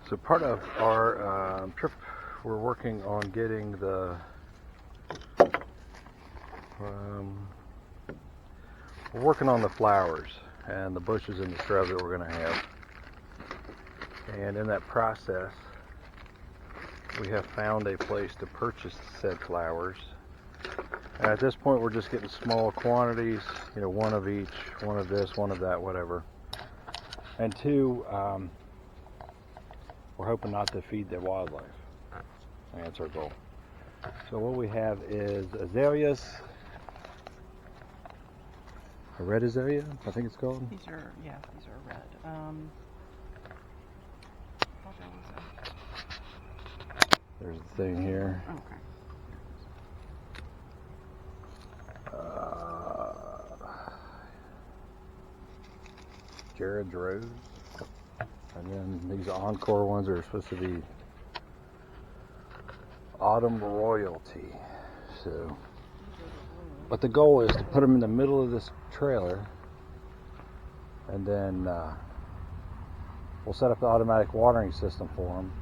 So part of our trip, we're working on getting the we're working on the flowers and the bushes and the shrubs that we're going to have. And in that process, we have found a place to purchase said flowers. And at this point, we're just getting small quantities, you know, one of each, one of this, one of that, whatever. And two, we're hoping not to feed the wildlife. And that's our goal. So what we have is azaleas, a red azalea, I think it's called. These are red. There's the thing here. Okay. Jared's Rose. And then these encore ones are supposed to be Autumn Royalty. So, but the goal is to put them in the middle of this trailer, and then we'll set up the automatic watering system for them.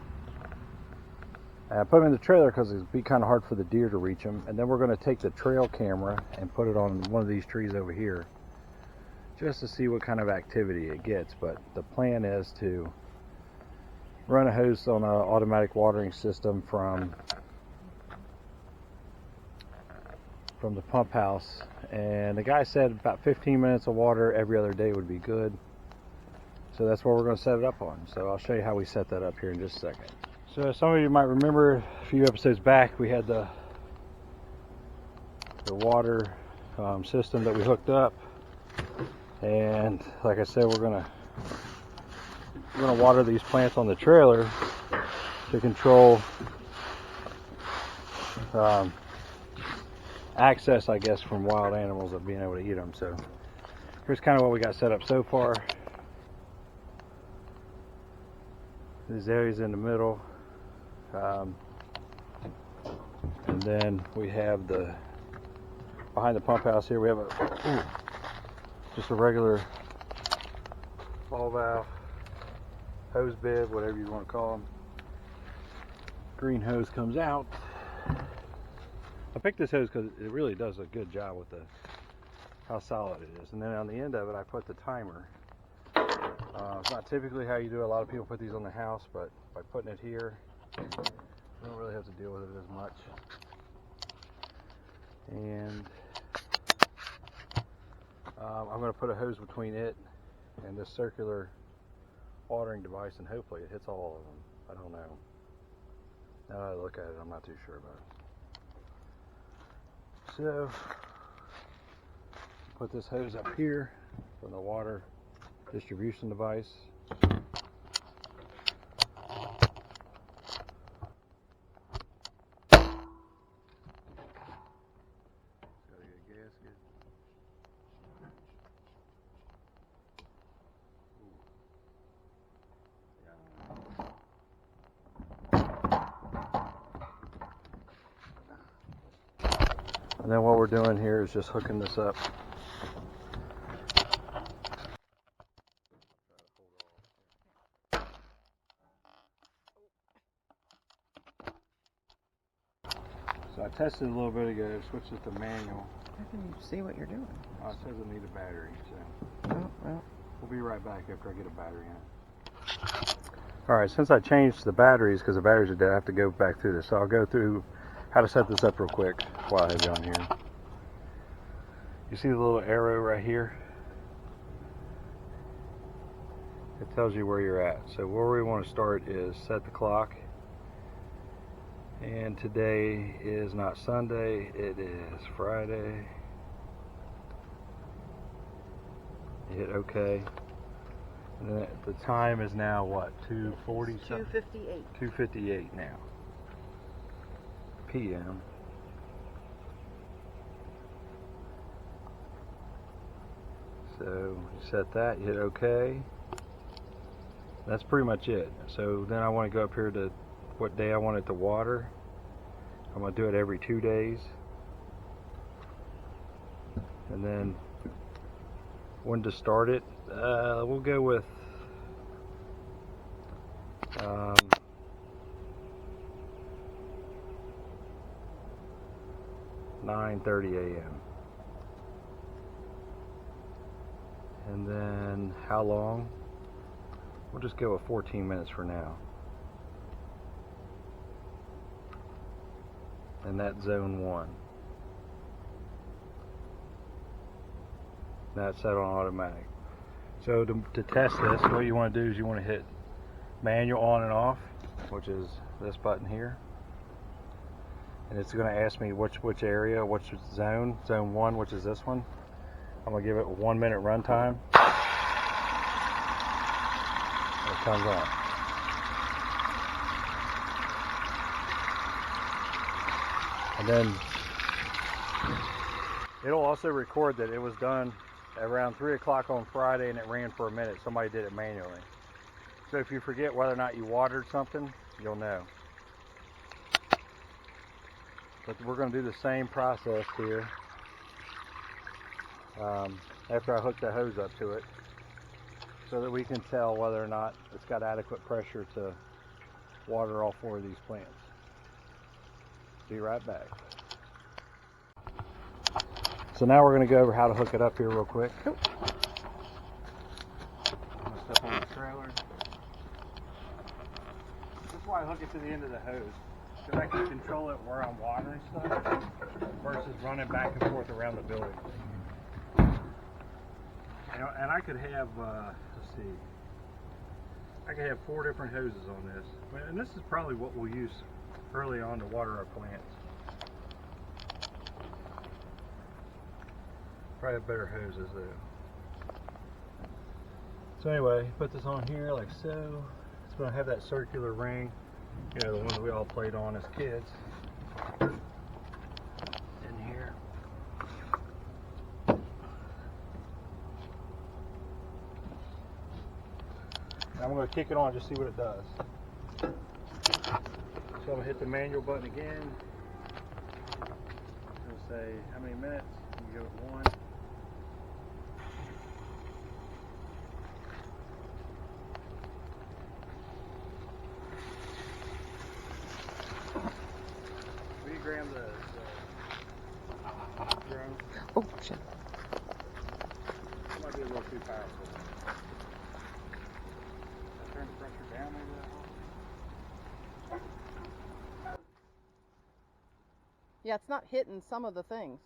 And I put them in the trailer because it'd be kind of hard for the deer to reach them. And then we're going to take the trail camera and put it on one of these trees over here, just to see what kind of activity it gets. But the plan is to run a hose on an automatic watering system from the pump house, and the guy said about 15 minutes of water every other day would be good. So that's what we're going to set it up on. So I'll show you how we set that up here in just a second. So some of you might remember a few episodes back we had the water system that we hooked up, and like I said, we're gonna water these plants on the trailer to control access, I guess, from wild animals of being able to eat them. So here's kind of what we got set up so far. This area's in the middle, and then we have behind the pump house here we have just a regular ball valve, hose bib, whatever you want to call them. Green hose comes out. I picked this hose because it really does a good job with how solid it is. And then on the end of it I put the timer. It's not typically how you do it. A lot of people put these on the house, but by putting it here, you don't really have to deal with it as much. And I'm going to put a hose between it and this circular watering device, and hopefully it hits all of them. I don't know. Now that I look at it, I'm not too sure about it. So, put this hose up here from the water distribution device. And then what we're doing here is just hooking this up. So I tested a little bit ago, switched it to manual. How can you see what you're doing? Oh, it says I need a battery, so Oh, well. we'll be right back after I get a battery in it. Alright, since I changed the batteries, because the batteries are dead, I have to go back through this. So I'll go through how to set this up real quick while I have you on here. You see the little arrow right here? It tells you where you're at. So where we want to start is set the clock. And today is not Sunday, it is Friday. You hit OK. And then the time is now what? 2:40 something? 2:58. 2:58 now. PM. So you set that, you hit OK. That's pretty much it. So then I want to go up here to what day I want it to water. I'm going to do it every 2 days. And then when to start it, we'll go with 9:30 a.m. And then how long? We'll just go with 14 minutes for now. And that's zone 1. That's set on automatic. So to test this, what you want to do is you want to hit manual on and off, which is this button here. And it's going to ask me which area, which zone. Zone 1, which is this one. I'm going to give it 1 minute run time. And it comes on. And then it'll also record that it was done around 3 o'clock on Friday and it ran for a minute. Somebody did it manually. So if you forget whether or not you watered something, you'll know. But we're going to do the same process here after I hook the hose up to it, so that we can tell whether or not it's got adequate pressure to water all 4 of these plants. Be right back. So now we're going to go over how to hook it up here real quick. I'm going to step on the trailer. This is why I hook it to the end of the hose, because I can control it where I'm watering stuff versus running back and forth around the building. And I could have, let's see, I could have 4 different hoses on this. And this is probably what we'll use early on to water our plants. Probably have better hoses though. So anyway, put this on here like so. It's going to have that circular ring, you know, the one that we all played on as kids. In here. Now I'm going to kick it on just see what it does. So I'm going to hit the manual button again. It'll say how many minutes. You go with 1. Will you grab the drone? Oh, shit. It might be a little too powerful. Turn the pressure down maybe that one. Yeah, it's not hitting some of the things.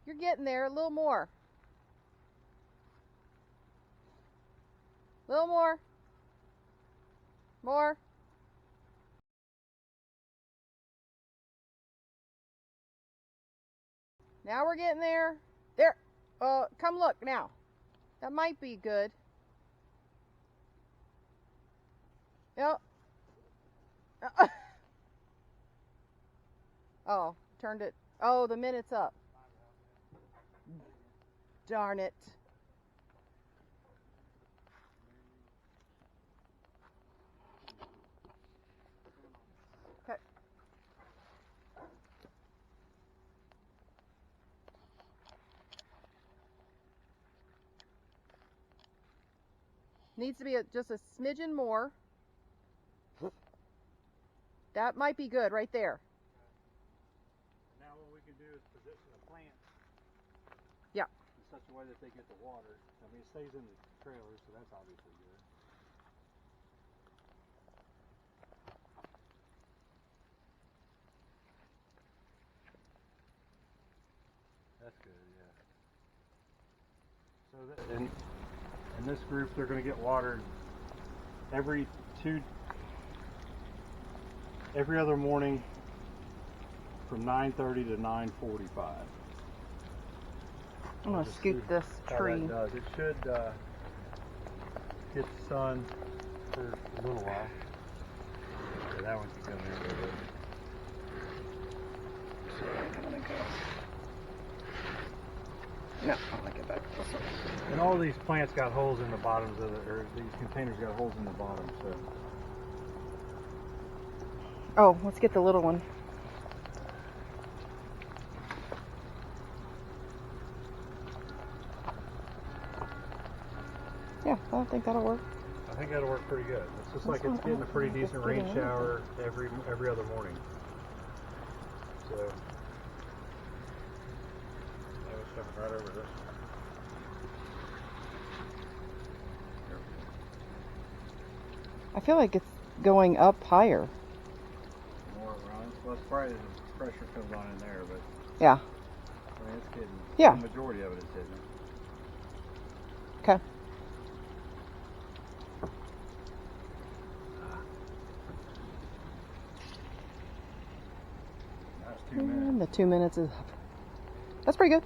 You're getting there. A little more. A little more. More. Now we're getting there. There. Come look now. That might be good. Yep. Oh, turned it. Oh, the minute's up. Darn it. Okay. Needs to be just a smidgen more. That might be good right there. Now what we can do is position the plant. Yeah. In such a way that they get the water. I mean, it stays in the trailer, so that's obviously good. That's good, yeah. So that, in this group, they're going to get watered every other morning from 9:30 to 9:45. I'm going to scoop this tree. It does. It should get the sun for a little while. Yeah, that one can come in a little bit. No, I'll make it back this way. And all these plants got holes in the bottoms of or these containers got holes in the bottom, so. Oh, let's get the little one. Yeah, I think that'll work. I think that'll work pretty good. It's just like That's it's not getting a pretty awful. decent Just rain getting shower every other morning. So I was jumping right over this. I feel like it's going up higher. More around. Well, it's probably the pressure comes on in there, but Yeah. I mean, it's getting. Yeah. The majority of it is hitting. Okay. That's 2 minutes. And the 2 minutes is up. That's pretty good.